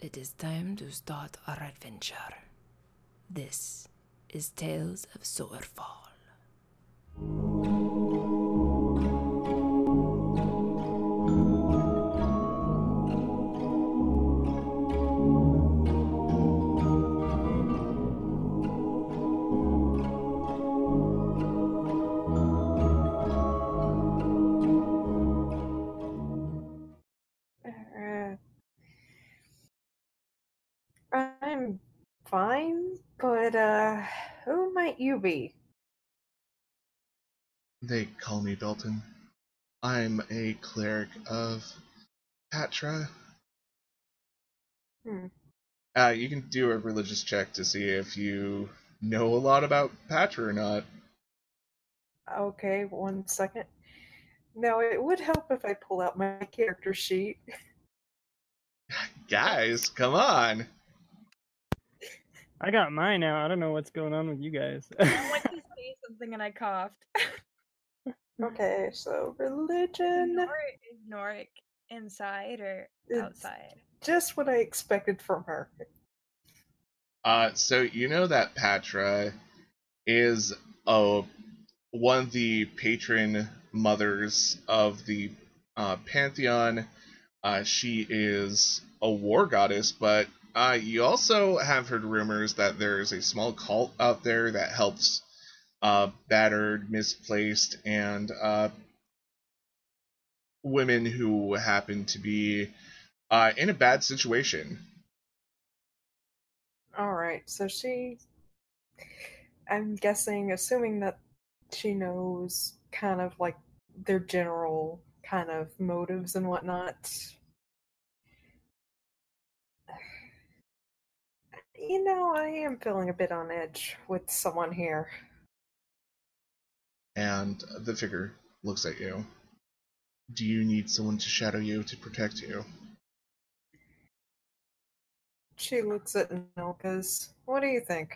it is time to start our adventure. This is Tales of Swordfall. I'm fine, but who might you be? They call me Belton. I'm a cleric of Patra. You can do a religious check to see if you know a lot about Patra or not. Okay, 1 second. Now, it would help if I pull out my character sheet. Guys, come on! I got mine out. I don't know what's going on with you guys. I went to say something and I coughed. Okay, so religion. Is Norik inside or It's outside? just what I expected from her. So you know that Patra is one of the patron mothers of the Pantheon. She is a war goddess, but you also have heard rumors that there's a small cult out there that helps battered, misplaced, and women who happen to be in a bad situation. Alright, so I'm guessing, assuming that she knows kind of like their general kind of motives and whatnot. You know, I am feeling a bit on edge with someone here. And the figure looks at you. Do you need someone to shadow you to protect you? She looks at Nilkas. What do you think?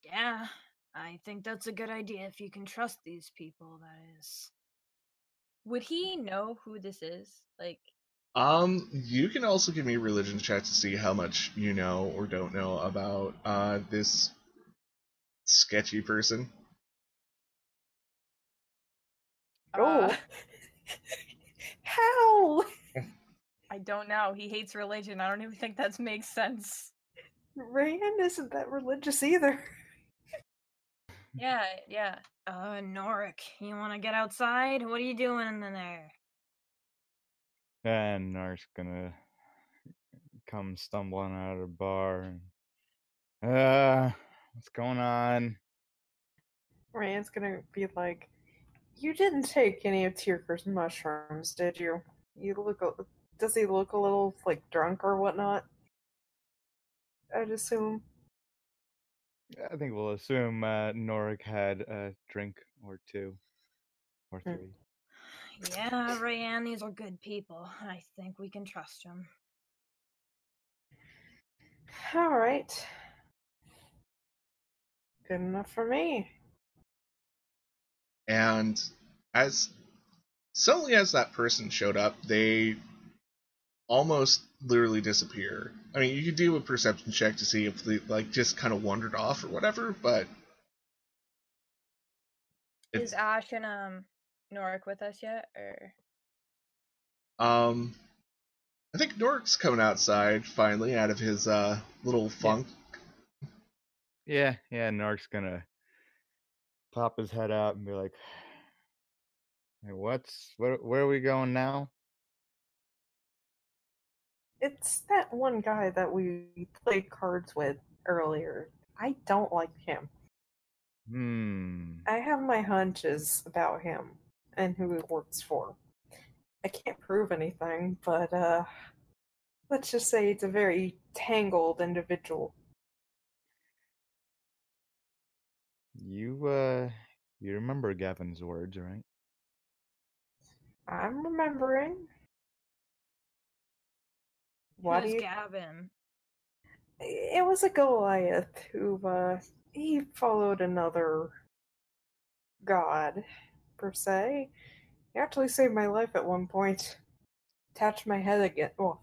Yeah, I think that's a good idea if you can trust these people, that is. Would he know who this is? Like, You can also give me a religion check to see how much you know or don't know about this sketchy person. Oh! How? I don't know. He hates religion. I don't even think that makes sense. Rand isn't that religious either. Yeah. Norik, you want to get outside? What are you doing in there? And Nark's gonna come stumbling out of the bar and what's going on? Rand's gonna be like, you didn't take any of Tierker's mushrooms, did you? Does he look a little, like, drunk or whatnot? I'd assume. I think we'll assume Norik had a drink or two or three. Yeah, Rayanne, these are good people. I think we can trust them. Alright. Good enough for me. And as suddenly as that person showed up, they almost literally disappear. I mean, you could do a perception check to see if they just kind of wandered off or whatever, but Is Ash and Norik with us yet, or? I think Norik's coming outside finally out of his little funk. Yeah, Nark's gonna pop his head out and be like, hey, where are we going now? It's that one guy that we played cards with earlier. I don't like him. I have my hunches about him and who he works for. I can't prove anything, but let's just say it's a very tangled individual. You remember Gavin's words, right? I'm remembering. Who's Gavin? It was a Goliath who, he followed another god, per se. He actually saved my life at one point. Attached my head again. Well,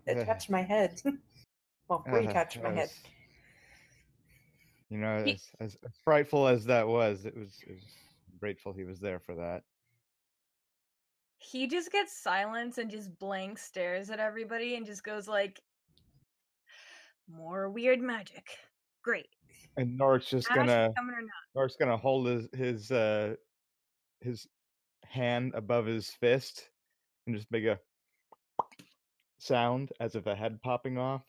attach my head. Well, reattach my head. You know, as frightful as that was, it was grateful he was there for that. He just gets silence and just blank stares at everybody and just goes like, more weird magic. Great. And Nork's just Ash gonna is coming or not? Nork's gonna hold his hand above his fist and just make a sound as if a head popping off.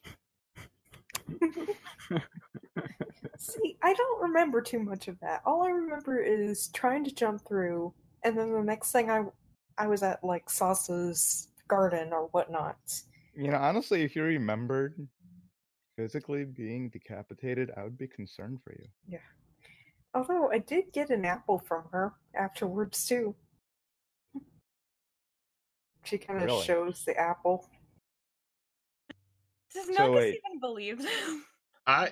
See, I don't remember too much of that. All I remember is trying to jump through, and then the next thing I was at like Sasa's garden or whatnot. You know, honestly, if you remembered physically being decapitated, I would be concerned for you. Yeah. Although I did get an apple from her afterwards too. She kind of shows the apple. Does Noctis even believe them?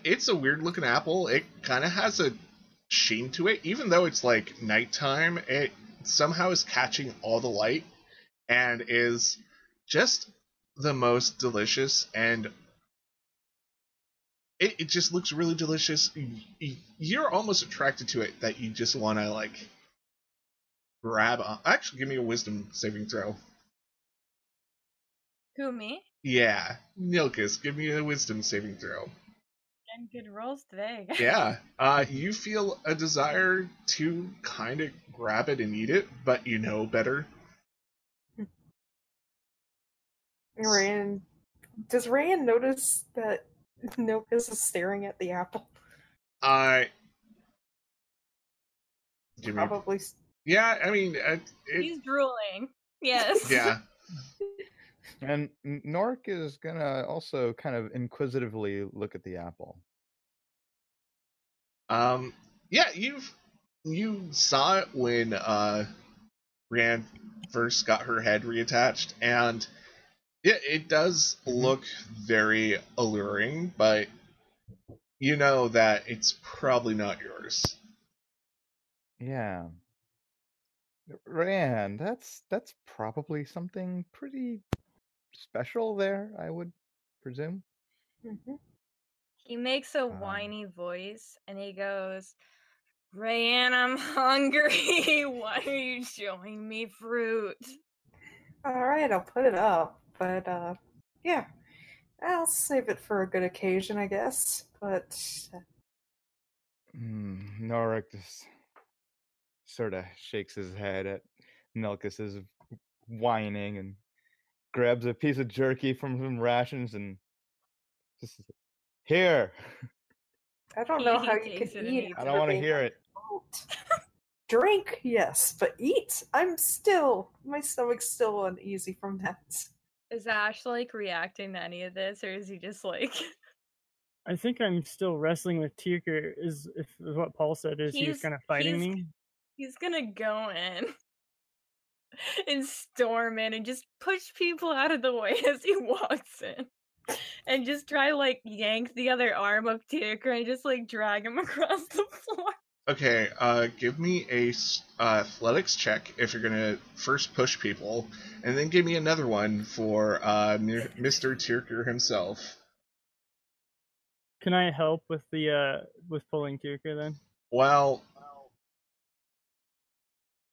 It's a weird looking apple. It kind of has a sheen to it. Even though it's like nighttime, it somehow is catching all the light and is just the most delicious, and it just looks really delicious. You're almost attracted to it that you just want to like grab on. Actually, give me a wisdom saving throw. Who, me? Yeah, Nilkus, give me a wisdom saving throw. And good rolls today. Yeah, you feel a desire to kind of grab it and eat it, but you know better. Does Rand notice that Nilkus is staring at the apple? Probably. Yeah, I mean, he's drooling. Yes. Yeah. And Nork is gonna also kind of inquisitively look at the apple. Yeah, you saw it when Rand first got her head reattached, and it does look very alluring, but you know that it's probably not yours. Yeah. Rand, that's probably something pretty special there, I would presume. Mm-hmm. He makes a whiny voice and he goes, Rayanne, I'm hungry. Why are you showing me fruit? Alright, I'll put it up. But, yeah. I'll save it for a good occasion, I guess. But... Norik just sort of shakes his head at Nilkus's whining and grabs a piece of jerky from some rations and just, here. I don't know how you can eat. I don't want to hear it. Drink, yes, but eat? My stomach's still uneasy from that. Is Ash like reacting to any of this, or is he just like? I think I'm still wrestling with Tyrker. Is what Paul said is he's kind of fighting me. He's gonna go in and storm in and just push people out of the way as he walks in, and just try to like yank the other arm of Tyrker and just like drag him across the floor. Okay, give me a athletics check if you're gonna first push people, and then give me another one for Mr. Tyrker himself. Can I help with the with pulling Tyrker then? Well,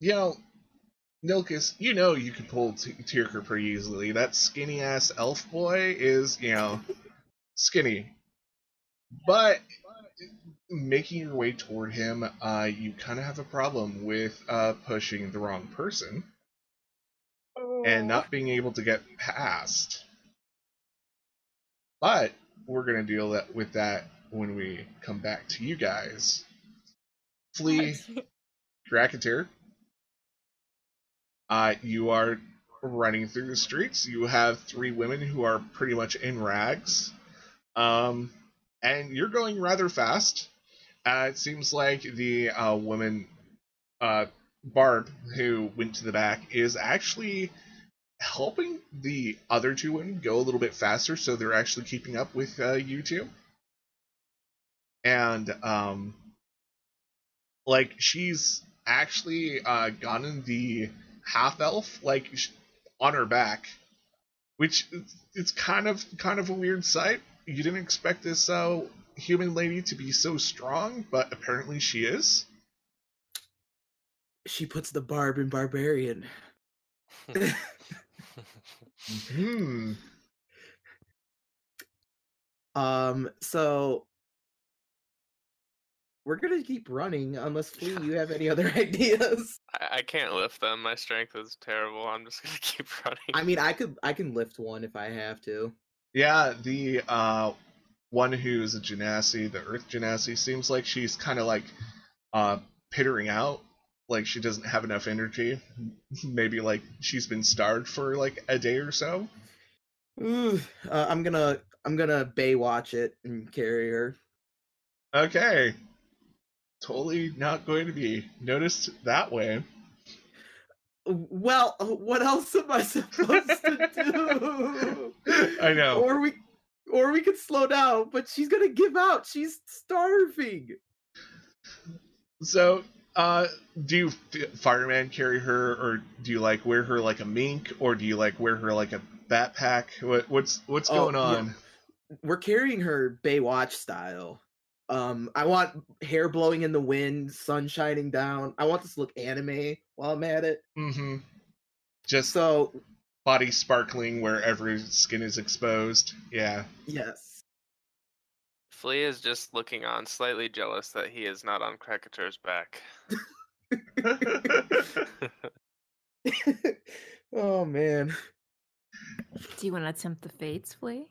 you know, Nilkus, you know you can pull Tyrker pretty easily. That skinny ass elf boy is, skinny, but making your way toward him, you kind of have a problem with pushing the wrong person and not being able to get past. But we're going to deal with that when we come back to you guys. Flea, Drakatir, you are running through the streets. You have 3 women who are pretty much in rags. And you're going rather fast. It seems like the woman, Barb, who went to the back, is actually helping the other 2 women go a little bit faster, so they're actually keeping up with you 2. And, she's actually gotten the half-elf, on her back, which it's kind of a weird sight. You didn't expect this human lady to be so strong, but apparently she is. She puts the barb in barbarian. So we're gonna keep running unless Flea, you have any other ideas? I can't lift them. My strength is terrible. I'm just gonna keep running. I mean, I can lift one if I have to. Yeah, the one who's a genasi, the Earth genasi, seems like she's kind of like pittering out, like she doesn't have enough energy. Maybe like she's been starved for like a day or so. I'm gonna Baywatch it and carry her. Okay. Totally not going to be noticed that way. Well, what else am I supposed to do? I know. Or we could slow down, but she's gonna give out. She's starving. So, do you fireman carry her, or do you like wear her like a mink, or do you like wear her like a backpack? What's going on? We're carrying her Baywatch style. I want hair blowing in the wind, sun shining down. I want this to look anime while I'm at it. Mm-hmm. Just so body sparkling wherever skin is exposed. Yeah. Yes. Flea is just looking on, slightly jealous that he is not on Krakatur's back. Oh man. Do you want to tempt the fates, Flea?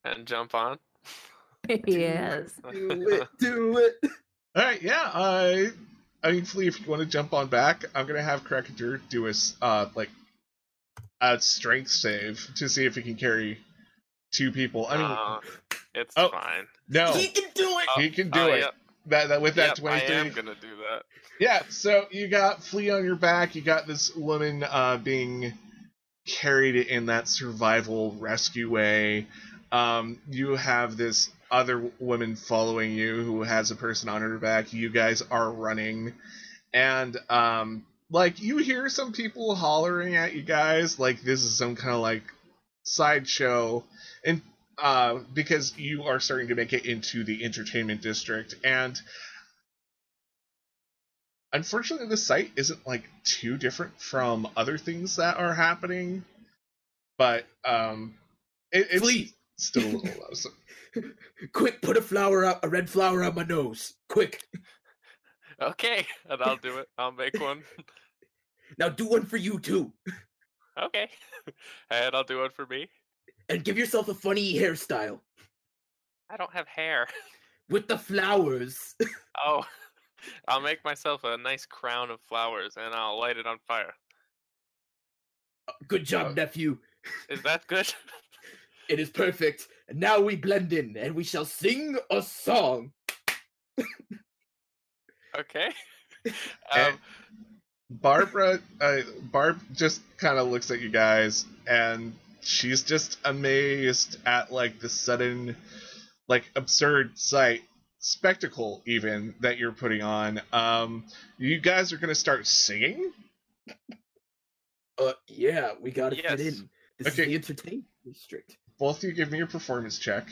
And jump on? Yes. Do it. All right, yeah. I mean, Flea, if you want to jump on back, I'm gonna have Krakatur do a strength save to see if he can carry two people. I mean, it's fine. No, he can do it. He can do it. Yep. That with that 23. I am gonna do that. Yeah. So you got Flea on your back. You got this woman being carried in that survival rescue way. You have this other woman following you who has a person on her back. You guys are running, and like you hear some people hollering at you guys like this is some kind of like sideshow, and because you are starting to make it into the entertainment district, and unfortunately the site isn't like too different from other things that are happening, but it's Flea. Still a little low. So. Quick, put a red flower on my nose. Quick. Okay, and I'll do it. I'll make one. Now do one for you too. Okay. And I'll do one for me. And give yourself a funny hairstyle. I don't have hair. With the flowers. Oh, I'll make myself a nice crown of flowers and I'll light it on fire. Good job, nephew. Is that good? It is perfect. And now we blend in, and we shall sing a song. Okay. Barb just kind of looks at you guys, and she's just amazed at like the sudden, like absurd spectacle even that you're putting on. You guys are gonna start singing? Yeah, we gotta fit in. This okay. is the entertainment district. Both of you give me a performance check.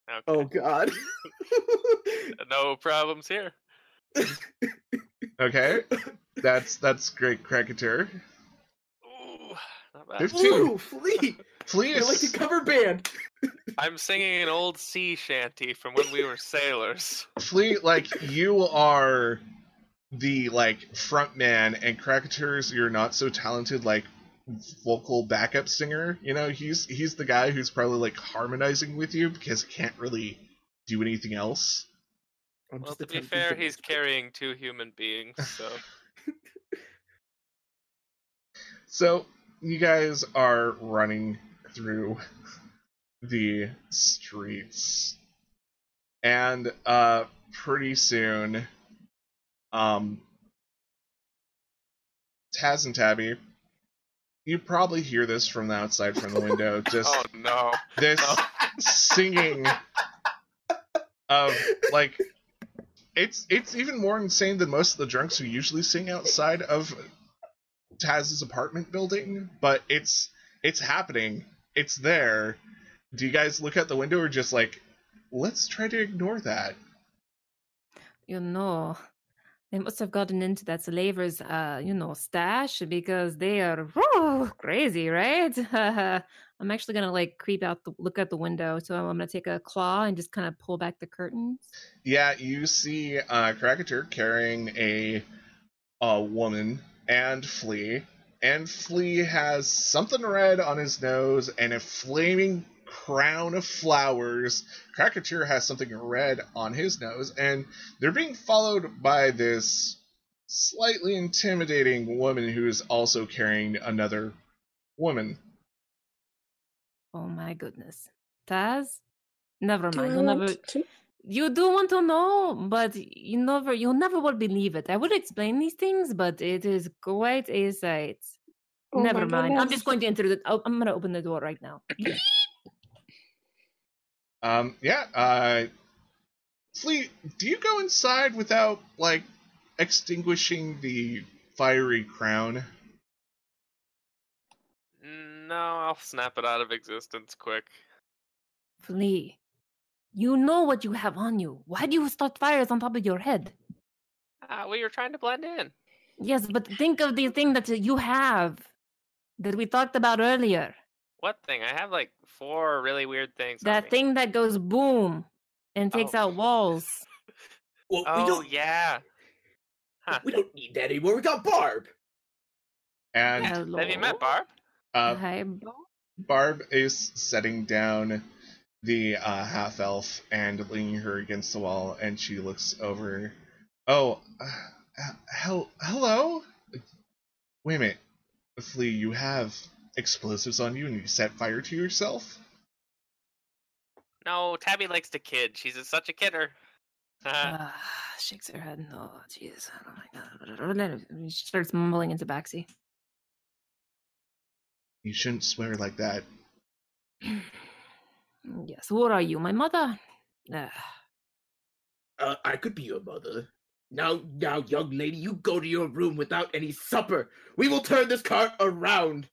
Okay. Oh god. No problems here. Okay. That's great, Krakatur. Ooh, not bad. 15. Ooh, Flea. Flea You're like a cover band. I'm singing an old sea shanty from when we were sailors. Flea, like, you are the, like, front man, and Krakatur's you're not so talented, like, vocal backup singer. You know, he's the guy who's probably, like, harmonizing with you because he can't really do anything else. Well, to be fair, he's carrying two human beings, so... So, you guys are running through the streets, and pretty soon, Taz and Tabby, you probably hear this from the outside from the window, just oh no, this singing of, like, it's even more insane than most of the drunks who usually sing outside of Taz's apartment building, but it's happening. It's there. Do you guys look out the window or just like, let's try to ignore that? You know, they must have gotten into that slaver's, stash because they are crazy, right? I'm actually gonna like look out the window. So I'm gonna take a claw and just kind of pull back the curtains. Yeah, you see Crackature carrying a woman and Flea. And Flea has something red on his nose and a flaming crown of flowers. Crackature has something red on his nose, and they're being followed by this slightly intimidating woman who is also carrying another woman. Oh my goodness. Taz? Never Do mind. I You'll want never... to? You do want to know, but you'll never will believe it. I would explain these things, but it is quite a sight. Oh Never my mind. I'm goodness. just going to enter the... I'm going to open the door right now. Flea, do you go inside without, like, extinguishing the fiery crown? No, I'll snap it out of existence quick. Flea, you know what you have on you. Why do you start fires on top of your head? We were trying to blend in. Yes, but think of the thing that you have that we talked about earlier. What thing? I have like 4 really weird things. That thing that goes boom and takes out walls. Well, yeah. Huh. We don't need that anymore. We got Barb. And Hello? Have you met Barb? Hi, Barb. Barb is setting down the half-elf and leaning her against the wall, and she looks over. Oh, hello? Wait a minute. Flea, you have explosives on you and you set fire to yourself? No, Tabby likes to kid. She's such a kidder. Shakes her head. No, jeez. Oh my God. She starts mumbling into backseat. You shouldn't swear like that. Yes, what are you, my mother? I could be your mother. Now, young lady, you go to your room without any supper. We will turn this cart around.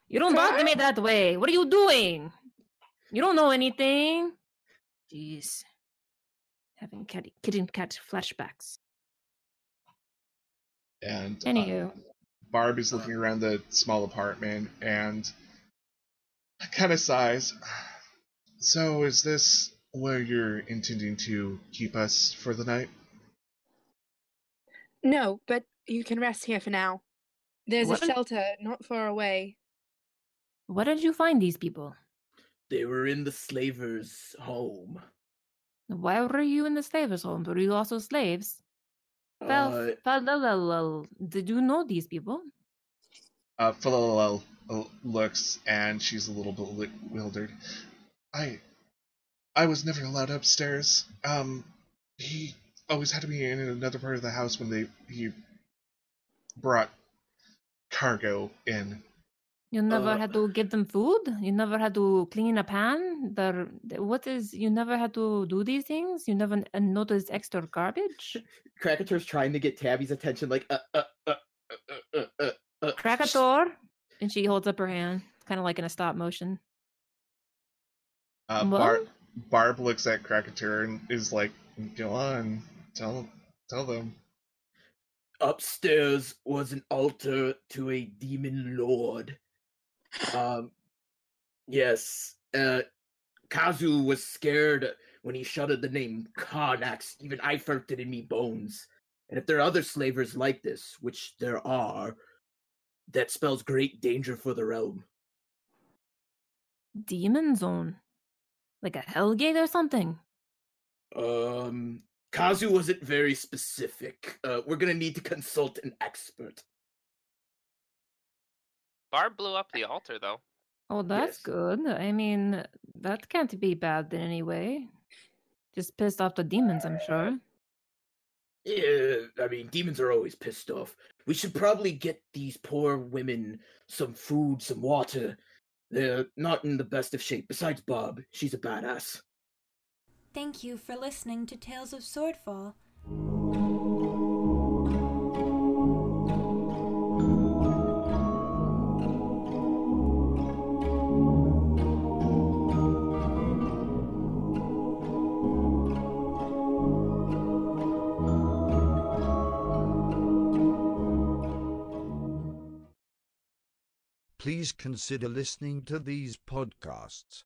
You don't talk to me that way. What are you doing? You don't know anything. Jeez. Having kitty cat flashbacks. And Anywho. Barb is looking around the small apartment and kind of sighs. So, is this where you're intending to keep us for the night? No, but you can rest here for now. There's What? a shelter not far away. Where did you find these people? They were in the slaver's home. Why were you in the slaver's home? Were you also slaves? Did you know these people? Philolel looks and she's a little bit bewildered. I was never allowed upstairs. He always had me in another part of the house when he brought cargo in. You never had to give them food? You never had to clean a pan? You never had to do these things? You never noticed extra garbage? Krakatour's trying to get Tabby's attention, like, Krakatour? And she holds up her hand, kind of like in a stop motion. Barb looks at Krakatour and is like, go on, tell them. Upstairs was an altar to a demon lord. Yes, Kazu was scared when he shouted the name Karnax. Even I felt it in me bones. And if there are other slavers like this, which there are, that spells great danger for the realm. Demon zone? Like a hellgate or something? Kazu wasn't very specific. We're gonna need to consult an expert. Barb blew up the altar, though. Oh, that's Yes. good. I mean, that can't be bad in any way. Just pissed off the demons, I'm sure. Yeah, I mean, demons are always pissed off. We should probably get these poor women some food, some water. They're not in the best of shape. Besides Bob, she's a badass. Thank you for listening to Tales of Swordfall. please consider listening to these podcasts.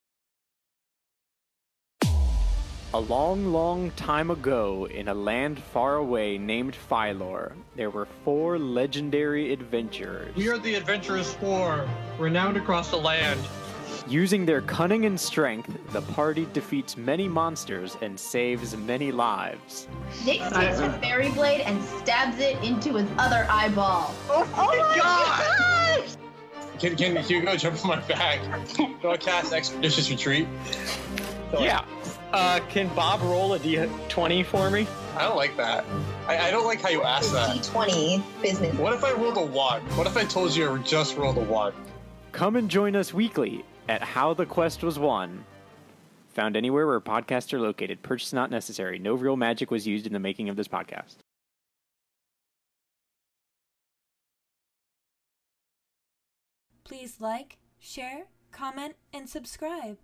A long, long time ago, in a land far away named Phylor, there were 4 legendary adventurers. We are the Adventurers 4, renowned across the land. Using their cunning and strength, the party defeats many monsters and saves many lives. Nick takes a fairy blade and stabs it into his other eyeball. Oh my God! Can you go jump on my back? Do I cast Expeditious Retreat? Yeah. Can Bob roll a D20 for me? I don't like that. I don't like how you asked that. D20 business. What if I rolled a 1? What if I told you I just rolled a 1? Come and join us weekly at How the Quest Was Won. Found anywhere where podcasts are located. Purchase not necessary. No real magic was used in the making of this podcast. Please like, share, comment, and subscribe.